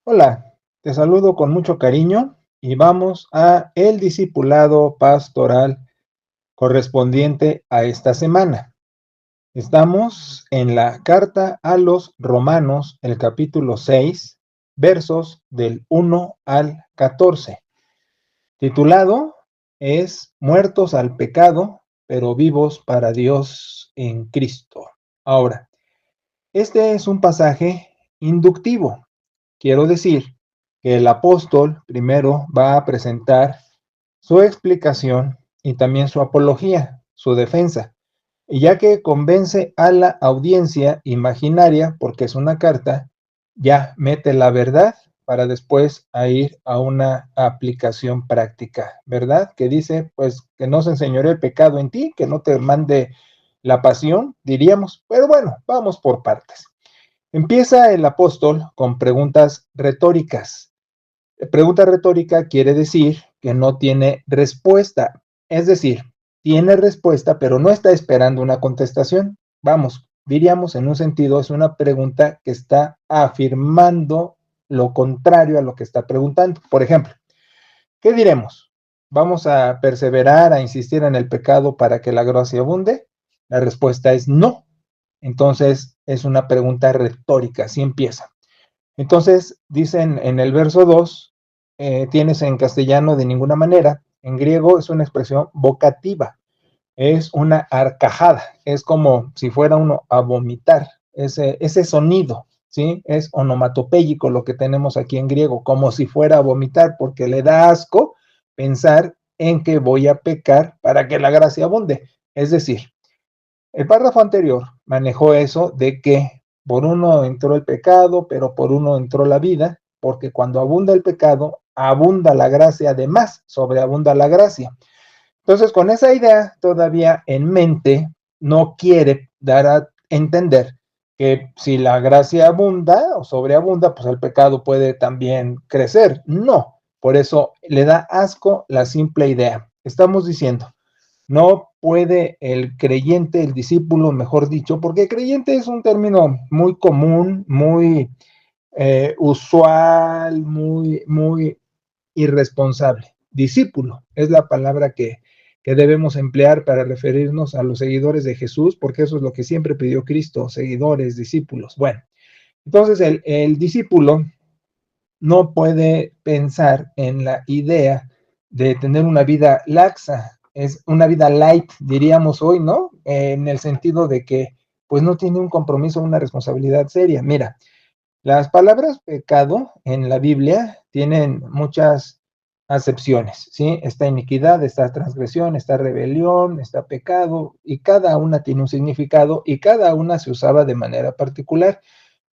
Hola, te saludo con mucho cariño y vamos a el discipulado pastoral correspondiente a esta semana. Estamos en la carta a los Romanos, el capítulo 6, versos del 1 al 14. Titulado es Muertos al pecado, pero vivos para Dios en Cristo. Ahora, este es un pasaje inductivo. Quiero decir que el apóstol primero va a presentar su explicación y también su apología, su defensa. Y ya que convence a la audiencia imaginaria, porque es una carta, ya mete la verdad para después a ir a una aplicación práctica, ¿verdad? Que dice, pues, que no se enseñoree el pecado en ti, que no te mande la pasión, diríamos. Pero bueno, vamos por partes. Empieza el apóstol con preguntas retóricas. Pregunta retórica quiere decir que no tiene respuesta, es decir, tiene respuesta, pero no está esperando una contestación. Vamos, diríamos en un sentido, es una pregunta que está afirmando lo contrario a lo que está preguntando. Por ejemplo, ¿qué diremos? ¿Vamos a perseverar, a insistir en el pecado para que la gracia abunde? La respuesta es no. Entonces, es una pregunta retórica, así empieza. Entonces, dicen en el verso 2, tienes en castellano de ninguna manera, en griego es una expresión vocativa, es una arcajada, es como si fuera uno a vomitar, ese sonido, ¿sí? Es onomatopéyico lo que tenemos aquí en griego, como si fuera a vomitar, porque le da asco pensar en que voy a pecar para que la gracia abunde. Es decir, el párrafo anterior manejó eso de que por uno entró el pecado, pero por uno entró la vida, porque cuando abunda el pecado, abunda la gracia, además, sobreabunda la gracia. Entonces, con esa idea todavía en mente, no quiere dar a entender que si la gracia abunda o sobreabunda, pues el pecado puede también crecer. No, por eso le da asco la simple idea. Estamos diciendo, no puede el creyente, el discípulo, mejor dicho, porque creyente es un término muy común, muy usual, muy irresponsable. Discípulo es la palabra que debemos emplear para referirnos a los seguidores de Jesús, porque eso es lo que siempre pidió Cristo, seguidores, discípulos. Bueno, entonces el discípulo no puede pensar en la idea de tener una vida laxa, es una vida light, diríamos hoy, ¿no? En el sentido de que pues no tiene un compromiso, una responsabilidad seria. Mira, las palabras pecado en la Biblia tienen muchas acepciones, ¿sí? Está iniquidad, está transgresión, está rebelión, está pecado, y cada una tiene un significado y cada una se usaba de manera particular.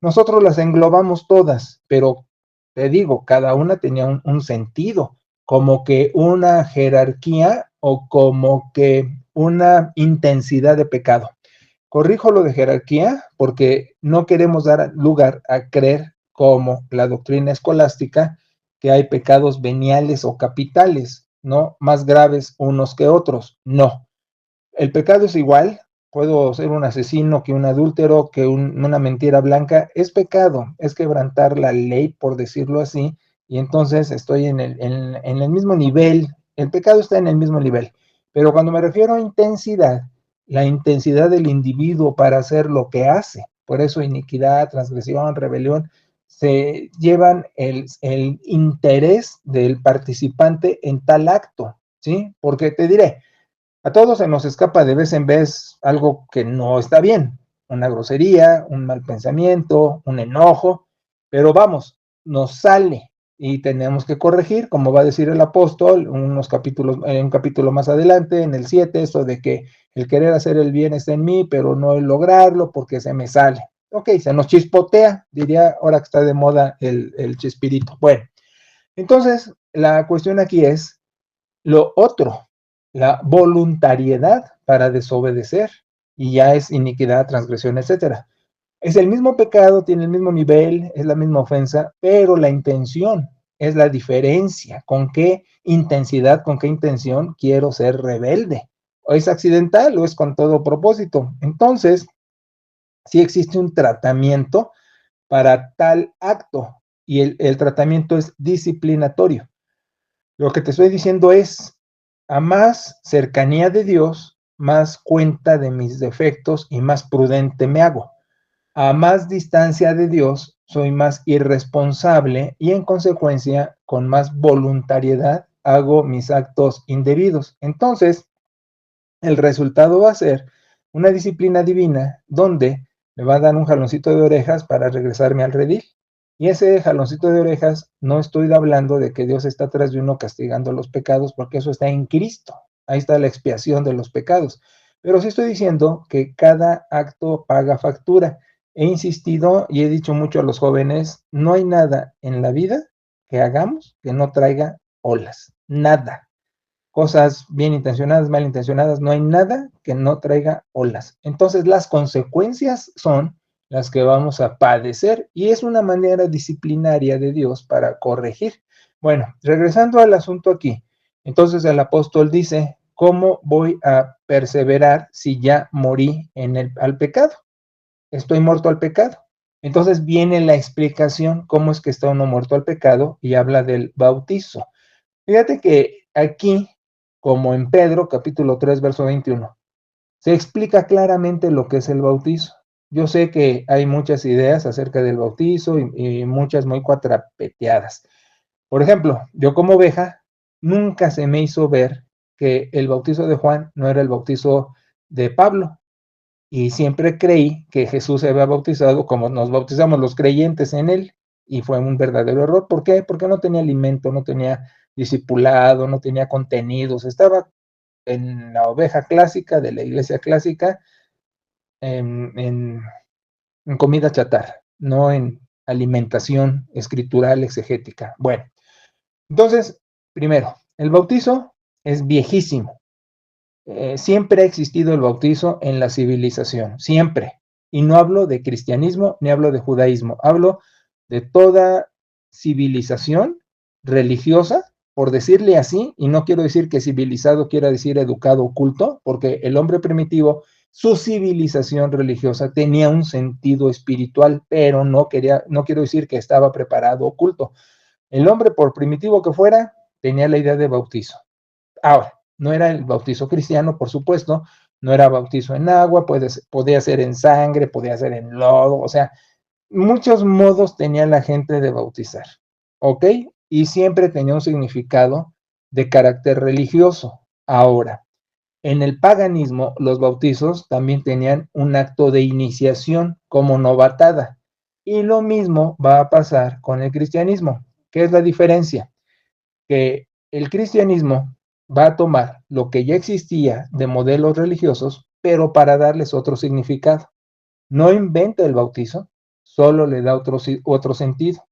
Nosotros las englobamos todas, pero te digo, cada una tenía un sentido, como que una jerarquía o como que una intensidad de pecado. Corrijo lo de jerarquía porque no queremos dar lugar a creer, como la doctrina escolástica, que hay pecados veniales o capitales, ¿no? Más graves unos que otros. No, el pecado es igual, puedo ser un asesino, que un adúltero, que una mentira blanca, es pecado, es quebrantar la ley, por decirlo así, y entonces estoy en el mismo nivel, el pecado está en el mismo nivel, pero cuando me refiero a intensidad, la intensidad del individuo para hacer lo que hace, por eso iniquidad, transgresión, rebelión, se llevan el interés del participante en tal acto, ¿sí? Porque te diré, a todos se nos escapa de vez en vez algo que no está bien, una grosería, un mal pensamiento, un enojo, pero vamos, nos sale y tenemos que corregir, como va a decir el apóstol, unos capítulos, un capítulo más adelante, en el 7, eso de que el querer hacer el bien está en mí, pero no el lograrlo porque se me sale. Ok, se nos chispotea, diría ahora que está de moda el chispirito. Bueno, entonces la cuestión aquí es lo otro, la voluntariedad para desobedecer, y ya es iniquidad, transgresión, etcétera. Es el mismo pecado, tiene el mismo nivel, es la misma ofensa, pero la intención es la diferencia. ¿Con qué intensidad, con qué intención quiero ser rebelde? ¿O es accidental o es con todo propósito? Entonces, sí existe un tratamiento para tal acto. y el tratamiento es disciplinatorio. Lo que te estoy diciendo es, a más cercanía de Dios, más cuenta de mis defectos y más prudente me hago. A más distancia de Dios, soy más irresponsable y en consecuencia, con más voluntariedad, hago mis actos indebidos. Entonces, el resultado va a ser una disciplina divina donde me va a dar un jaloncito de orejas para regresarme al redil. Y ese jaloncito de orejas, no estoy hablando de que Dios está atrás de uno castigando los pecados, porque eso está en Cristo. Ahí está la expiación de los pecados. Pero sí estoy diciendo que cada acto paga factura. He insistido y he dicho mucho a los jóvenes, no hay nada en la vida que hagamos que no traiga olas. Nada. Cosas bien intencionadas, mal intencionadas, no hay nada que no traiga olas. Entonces las consecuencias son las que vamos a padecer y es una manera disciplinaria de Dios para corregir. Bueno, regresando al asunto aquí, entonces el apóstol dice, ¿cómo voy a perseverar si ya morí al pecado? Estoy muerto al pecado. Entonces viene la explicación, cómo es que está uno muerto al pecado y habla del bautizo. Fíjate que aquí, como en Pedro, capítulo 3, verso 21, se explica claramente lo que es el bautizo. Yo sé que hay muchas ideas acerca del bautizo y muchas muy cuatrapeteadas. Por ejemplo, yo como oveja, nunca se me hizo ver que el bautizo de Juan no era el bautizo de Pablo. Y siempre creí que Jesús se había bautizado como nos bautizamos los creyentes en él, y fue un verdadero error. ¿Por qué? Porque no tenía alimento, no tenía discipulado, no tenía contenidos, estaba en la oveja clásica de la iglesia clásica, en, en, en comida chatarra, no en alimentación escritural exegética. Bueno, entonces, primero, el bautizo es viejísimo. Siempre ha existido el bautizo en la civilización, siempre. Y no hablo de cristianismo ni hablo de judaísmo, hablo de toda civilización religiosa, por decirle así, y no quiero decir que civilizado quiera decir educado o culto, porque el hombre primitivo, su civilización religiosa tenía un sentido espiritual, pero no quiero decir que estaba preparado o culto. El hombre, por primitivo que fuera, tenía la idea de bautizo. Ahora, no era el bautizo cristiano, por supuesto, no era bautizo en agua, podía ser en sangre, podía ser en lodo, o sea, muchos modos tenía la gente de bautizar, ¿ok? Y siempre tenía un significado de carácter religioso. Ahora, en el paganismo, los bautizos también tenían un acto de iniciación como novatada. Y lo mismo va a pasar con el cristianismo. ¿Qué es la diferencia? Que el cristianismo va a tomar lo que ya existía de modelos religiosos, pero para darles otro significado. No inventa el bautizo, solo le da otro sentido.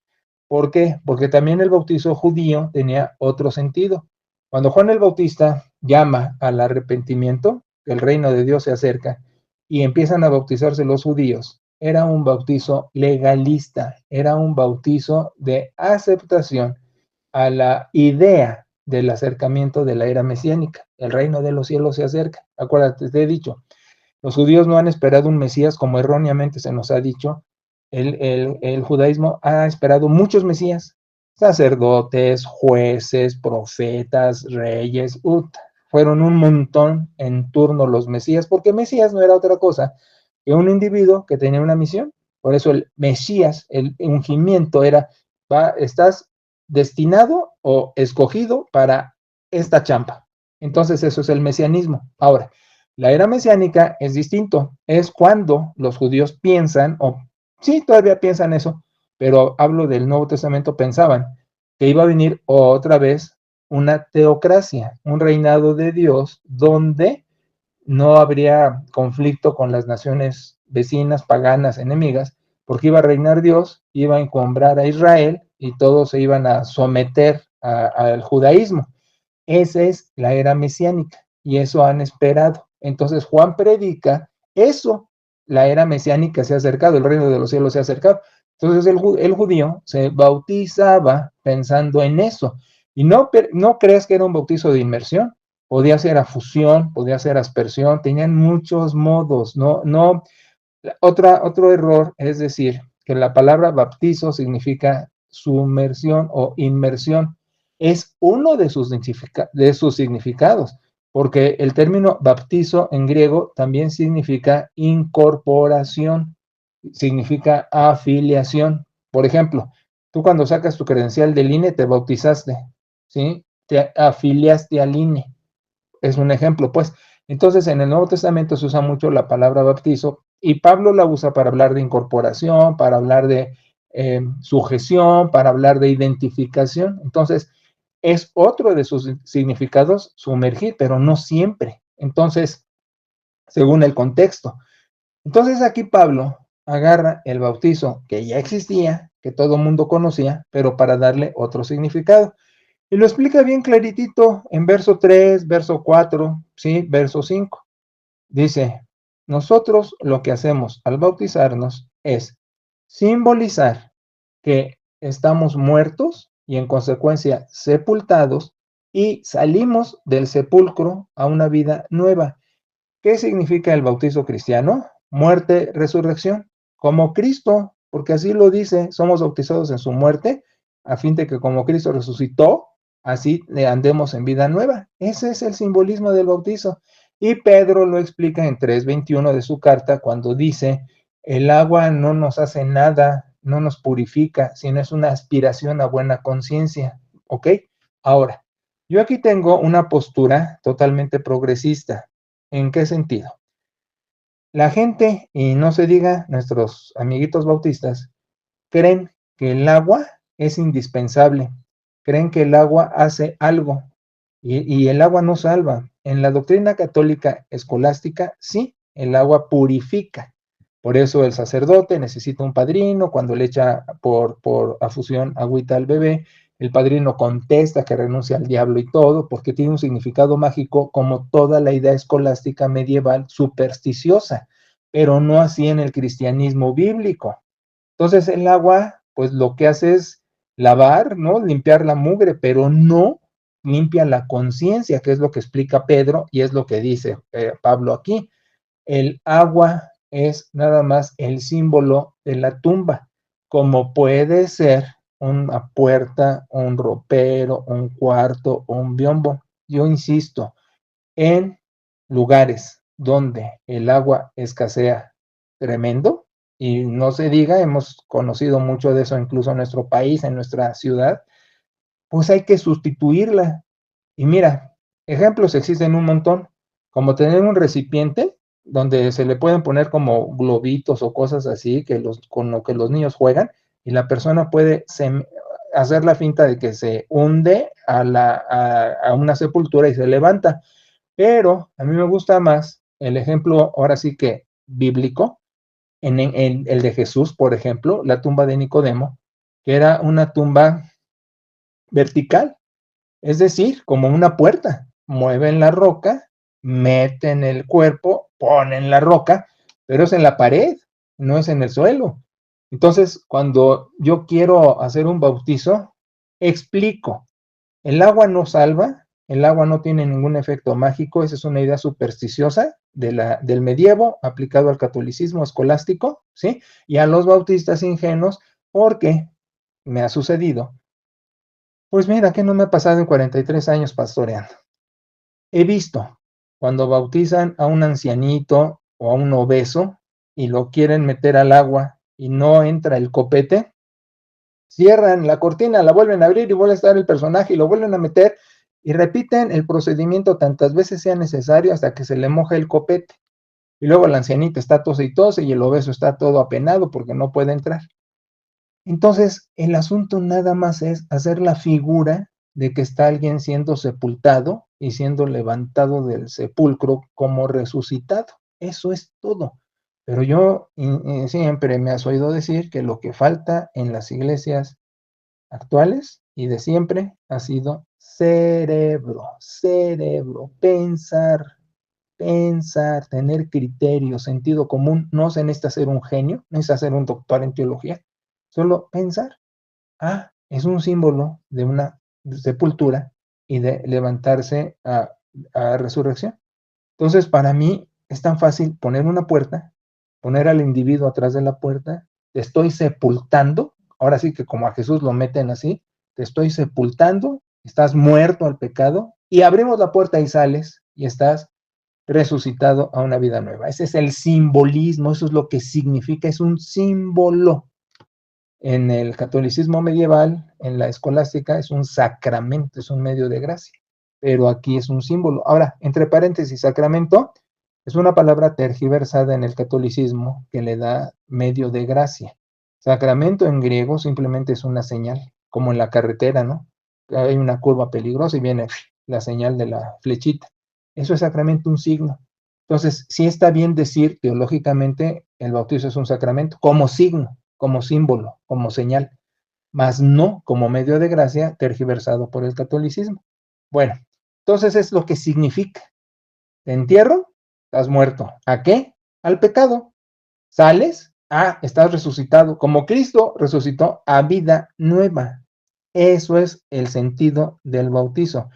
¿Por qué? Porque también el bautizo judío tenía otro sentido. Cuando Juan el Bautista llama al arrepentimiento, que el reino de Dios se acerca, y empiezan a bautizarse los judíos, era un bautizo legalista, era un bautizo de aceptación a la idea del acercamiento de la era mesiánica. El reino de los cielos se acerca. Acuérdate, te he dicho, los judíos no han esperado un Mesías como erróneamente se nos ha dicho. El judaísmo ha esperado muchos Mesías, sacerdotes, jueces, profetas, reyes, fueron un montón en turno los Mesías, porque Mesías no era otra cosa que un individuo que tenía una misión. Por eso el Mesías, el ungimiento era, estás destinado o escogido para esta champa. Entonces eso es el mesianismo. Ahora, la era mesiánica es distinto, es cuando los judíos piensan, o sí, todavía piensan eso, pero hablo del Nuevo Testamento, pensaban que iba a venir otra vez una teocracia, un reinado de Dios donde no habría conflicto con las naciones vecinas, paganas, enemigas, porque iba a reinar Dios, iba a encumbrar a Israel y todos se iban a someter al judaísmo. Esa es la era mesiánica y eso han esperado. Entonces Juan predica eso, la era mesiánica se ha acercado, el reino de los cielos se ha acercado. Entonces el judío se bautizaba pensando en eso. Y no crees que era un bautizo de inmersión, podía ser a fusión, podía ser aspersión, tenían muchos modos. Otro error es decir que la palabra bautizo significa sumersión o inmersión. Es uno de sus significados, porque el término bautizo en griego también significa incorporación, significa afiliación. Por ejemplo, tú cuando sacas tu credencial del INE te bautizaste, ¿sí? Te afiliaste al INE. Es un ejemplo, pues. Entonces, en el Nuevo Testamento se usa mucho la palabra bautizo y Pablo la usa para hablar de incorporación, para hablar de sujeción, para hablar de identificación. Entonces, es otro de sus significados sumergir, pero no siempre. Entonces, según el contexto. Entonces, aquí Pablo agarra el bautizo que ya existía, que todo el mundo conocía, pero para darle otro significado. Y lo explica bien claritito en verso 3, verso 4, ¿sí? Verso 5. Dice, nosotros lo que hacemos al bautizarnos es simbolizar que estamos muertos y en consecuencia sepultados y salimos del sepulcro a una vida nueva. ¿Qué significa el bautizo cristiano? Muerte, resurrección, como Cristo, porque así lo dice, somos bautizados en su muerte, a fin de que como Cristo resucitó, así andemos en vida nueva. Ese es el simbolismo del bautizo. Y Pedro lo explica en 3:21 de su carta cuando dice, el agua no nos hace nada, no nos purifica, sino es una aspiración a buena conciencia. ¿Ok? Ahora, yo aquí tengo una postura totalmente progresista. ¿En qué sentido? La gente, y no se diga nuestros amiguitos bautistas, creen que el agua es indispensable, creen que el agua hace algo y el agua no salva. En la doctrina católica escolástica, sí, el agua purifica. Por eso el sacerdote necesita un padrino, cuando le echa por afusión agüita al bebé, el padrino contesta que renuncia al diablo y todo, porque tiene un significado mágico como toda la idea escolástica medieval supersticiosa, pero no así en el cristianismo bíblico. Entonces el agua, pues lo que hace es lavar, ¿no? Limpiar la mugre, pero no limpia la conciencia, que es lo que explica Pedro y es lo que dice Pablo aquí. El agua es nada más el símbolo de la tumba, como puede ser una puerta, un ropero, un cuarto, un biombo. Yo insisto, en lugares donde el agua escasea tremendo, y no se diga, hemos conocido mucho de eso incluso en nuestro país, en nuestra ciudad, pues hay que sustituirla. Y mira, ejemplos existen un montón, como tener un recipiente donde se le pueden poner como globitos o cosas así que con lo que los niños juegan y la persona puede hacer la finta de que se hunde a una sepultura y se levanta. Pero a mí me gusta más el ejemplo, ahora sí que bíblico, en el de Jesús, por ejemplo, la tumba de Nicodemo, que era una tumba vertical, es decir, como una puerta. Mueven la roca, meten el cuerpo, ponen la roca, pero es en la pared, no es en el suelo. Entonces, cuando yo quiero hacer un bautizo, explico, el agua no salva, el agua no tiene ningún efecto mágico, esa es una idea supersticiosa del medievo aplicado al catolicismo escolástico, ¿sí? Y a los bautistas ingenuos, porque me ha sucedido. Pues mira, que no me ha pasado en 43 años pastoreando. He visto cuando bautizan a un ancianito o a un obeso y lo quieren meter al agua y no entra el copete, cierran la cortina, la vuelven a abrir y vuelve a estar el personaje y lo vuelven a meter y repiten el procedimiento tantas veces sea necesario hasta que se le moje el copete. Y luego el ancianito está tose y tose y el obeso está todo apenado porque no puede entrar. Entonces, el asunto nada más es hacer la figura de que está alguien siendo sepultado y siendo levantado del sepulcro como resucitado. Eso es todo. Pero yo siempre me has oído decir que lo que falta en las iglesias actuales y de siempre ha sido cerebro, pensar, tener criterio, sentido común. No se necesita ser un genio, no necesita ser un doctor en teología, solo pensar. Ah, es un símbolo de una sepultura y de levantarse a resurrección. Entonces, para mí es tan fácil poner una puerta, poner al individuo atrás de la puerta, te estoy sepultando ahora sí que como a Jesús lo meten así, te estoy sepultando, estás muerto al pecado, y abrimos la puerta y sales, y estás resucitado a una vida nueva. Ese es el simbolismo, eso es lo que significa, es un símbolo. En el catolicismo medieval, en la escolástica, es un sacramento, es un medio de gracia, pero aquí es un símbolo. Ahora, entre paréntesis, sacramento es una palabra tergiversada en el catolicismo que le da medio de gracia. Sacramento en griego simplemente es una señal, como en la carretera, ¿no? Hay una curva peligrosa y viene la señal de la flechita. Eso es sacramento, un signo. Entonces, sí está bien decir teológicamente el bautizo es un sacramento como signo, como símbolo, como señal, mas no como medio de gracia tergiversado por el catolicismo. Bueno, entonces es lo que significa. Te entierro, estás muerto. ¿A qué? Al pecado. Sales, estás resucitado. Como Cristo resucitó a vida nueva. Eso es el sentido del bautizo.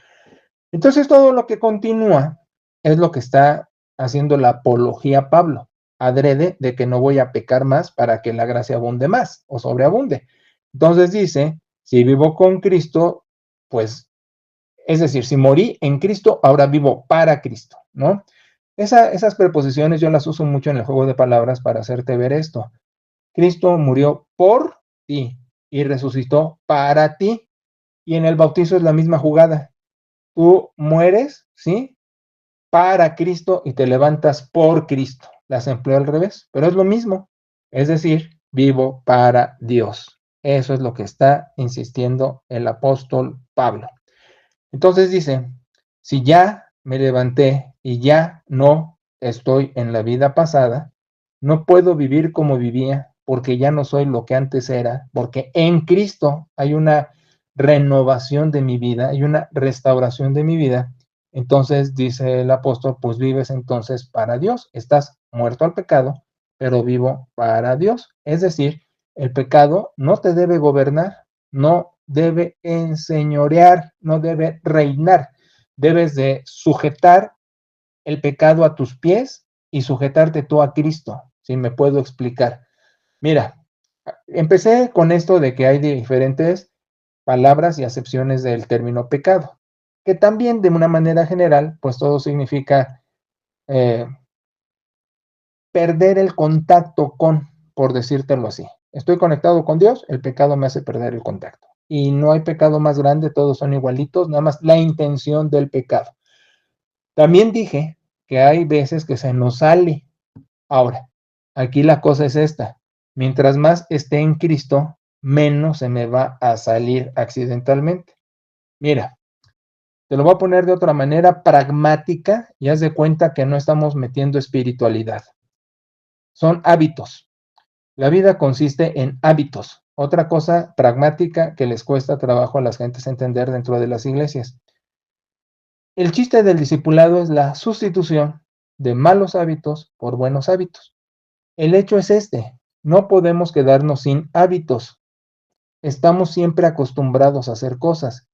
Entonces todo lo que continúa es lo que está haciendo la apología Pablo, adrede de que no voy a pecar más para que la gracia abunde más o sobreabunde. Entonces dice, si vivo con Cristo, pues, es decir, si morí en Cristo, ahora vivo para Cristo, ¿no? Esas preposiciones yo las uso mucho en el juego de palabras para hacerte ver esto. Cristo murió por ti y resucitó para ti. Y en el bautizo es la misma jugada. Tú mueres, ¿sí? Para Cristo y te levantas por Cristo. Las empleo al revés, pero es lo mismo. Es decir, vivo para Dios. Eso es lo que está insistiendo el apóstol Pablo. Entonces dice, si ya me levanté y ya no estoy en la vida pasada, no puedo vivir como vivía porque ya no soy lo que antes era, porque en Cristo hay una renovación de mi vida, hay una restauración de mi vida. Entonces dice el apóstol, pues vives entonces para Dios, estás muerto al pecado, pero vivo para Dios. Es decir, el pecado no te debe gobernar, no debe enseñorear, no debe reinar. Debes de sujetar el pecado a tus pies y sujetarte tú a Cristo, si me puedo explicar. Mira, empecé con esto de que hay diferentes palabras y acepciones del término pecado, que también de una manera general, pues todo significa eh, perder el contacto con, por decírtelo así. Estoy conectado con Dios, el pecado me hace perder el contacto. Y no hay pecado más grande, todos son igualitos, nada más la intención del pecado. También dije que hay veces que se nos sale. Ahora, aquí la cosa es esta. Mientras más esté en Cristo, menos se me va a salir accidentalmente. Mira, te lo voy a poner de otra manera pragmática y haz de cuenta que no estamos metiendo espiritualidad. Son hábitos. La vida consiste en hábitos. Otra cosa pragmática que les cuesta trabajo a las gentes entender dentro de las iglesias. El chiste del discipulado es la sustitución de malos hábitos por buenos hábitos. El hecho es este, no podemos quedarnos sin hábitos. Estamos siempre acostumbrados a hacer cosas.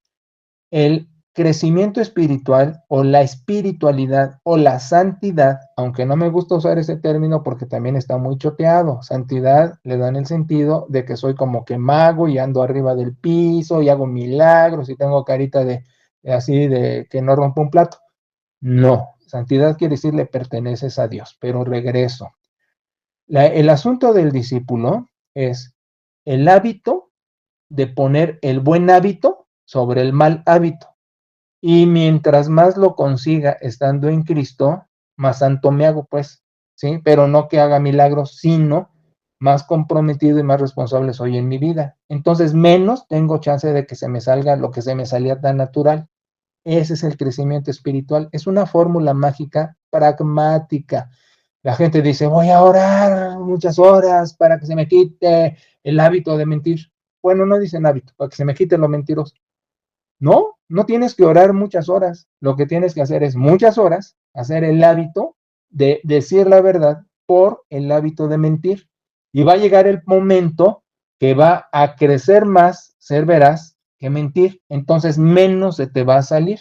El crecimiento espiritual o la espiritualidad o la santidad, aunque no me gusta usar ese término porque también está muy choteado, santidad le dan el sentido de que soy como que mago y ando arriba del piso y hago milagros y tengo carita de así de que no rompo un plato. No, santidad quiere decir le perteneces a Dios, pero regreso. El asunto del discípulo es el hábito de poner el buen hábito sobre el mal hábito. Y mientras más lo consiga estando en Cristo, más santo me hago, pues, ¿sí? Pero no que haga milagros, sino más comprometido y más responsable soy en mi vida. Entonces, menos tengo chance de que se me salga lo que se me salía tan natural. Ese es el crecimiento espiritual. Es una fórmula mágica pragmática. La gente dice, voy a orar muchas horas para que se me quite el hábito de mentir. Bueno, no dicen hábito, para que se me quite lo mentiroso. No, no tienes que orar muchas horas. Lo que tienes que hacer es muchas horas, hacer el hábito de decir la verdad por el hábito de mentir. Y va a llegar el momento que va a crecer más ser veraz que mentir. Entonces menos se te va a salir.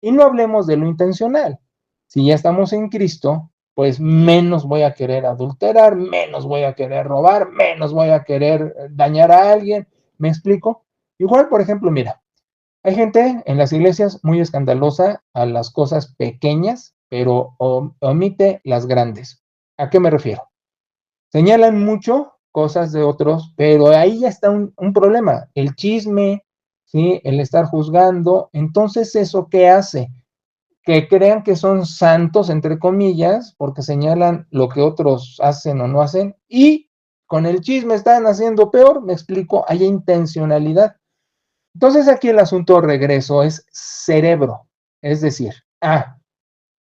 Y no hablemos de lo intencional. Si ya estamos en Cristo, pues menos voy a querer adulterar, menos voy a querer robar, menos voy a querer dañar a alguien. ¿Me explico? Igual, por ejemplo, mira, hay gente en las iglesias muy escandalosa a las cosas pequeñas, pero omite las grandes. ¿A qué me refiero? Señalan mucho cosas de otros, pero ahí ya está un problema, el chisme, ¿sí? El estar juzgando. Entonces, ¿eso qué hace? Que crean que son santos, entre comillas, porque señalan lo que otros hacen o no hacen, y con el chisme están haciendo peor, me explico, hay intencionalidad. Entonces aquí el asunto, regreso, es cerebro, es decir,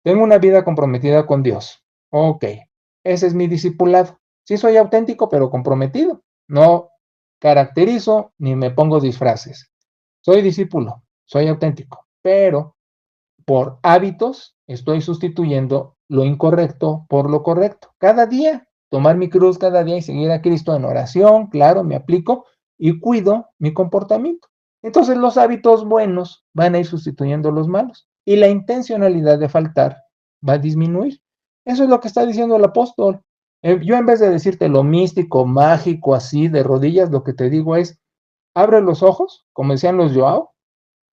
tengo una vida comprometida con Dios. Ok, ese es mi discipulado. Sí soy auténtico, pero comprometido. No caracterizo ni me pongo disfraces. Soy discípulo, soy auténtico, pero por hábitos estoy sustituyendo lo incorrecto por lo correcto. Cada día, tomar mi cruz cada día y seguir a Cristo en oración, claro, me aplico y cuido mi comportamiento. Entonces los hábitos buenos van a ir sustituyendo los malos y la intencionalidad de faltar va a disminuir. Eso es lo que está diciendo el apóstol. Yo en vez de decirte lo místico, mágico, así de rodillas, lo que te digo es, abre los ojos, como decían los Joao,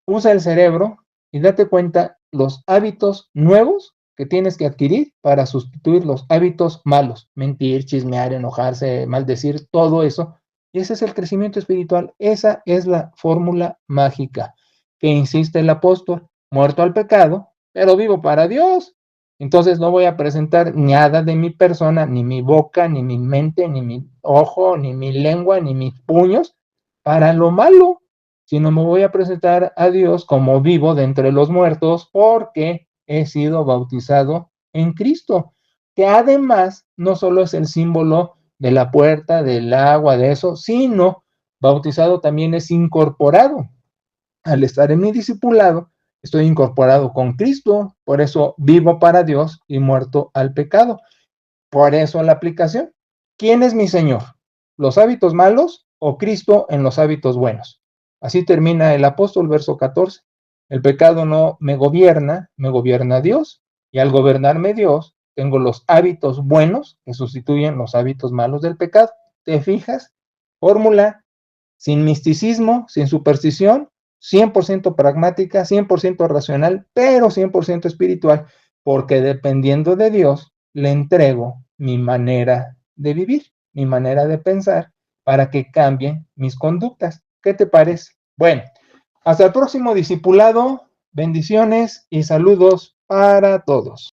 usa el cerebro y date cuenta los hábitos nuevos que tienes que adquirir para sustituir los hábitos malos. Mentir, chismear, enojarse, maldecir, todo eso. Y ese es el crecimiento espiritual. Esa es la fórmula mágica que insiste el apóstol. Muerto al pecado, pero vivo para Dios. Entonces no voy a presentar nada de mi persona, ni mi boca, ni mi mente, ni mi ojo, ni mi lengua, ni mis puños para lo malo, sino me voy a presentar a Dios como vivo de entre los muertos porque he sido bautizado en Cristo, que además no solo es el símbolo de la puerta, del agua, de eso, sino bautizado también es incorporado. Al estar en mi discipulado, estoy incorporado con Cristo, por eso vivo para Dios y muerto al pecado. Por eso la aplicación. ¿Quién es mi Señor? ¿Los hábitos malos o Cristo en los hábitos buenos? Así termina el apóstol, verso 14. El pecado no me gobierna Dios. Y al gobernarme Dios, tengo los hábitos buenos que sustituyen los hábitos malos del pecado. ¿Te fijas? Fórmula sin misticismo, sin superstición, 100% pragmática, 100% racional, pero 100% espiritual, porque dependiendo de Dios, le entrego mi manera de vivir, mi manera de pensar, para que cambien mis conductas. ¿Qué te parece? Bueno, hasta el próximo discipulado, bendiciones y saludos para todos.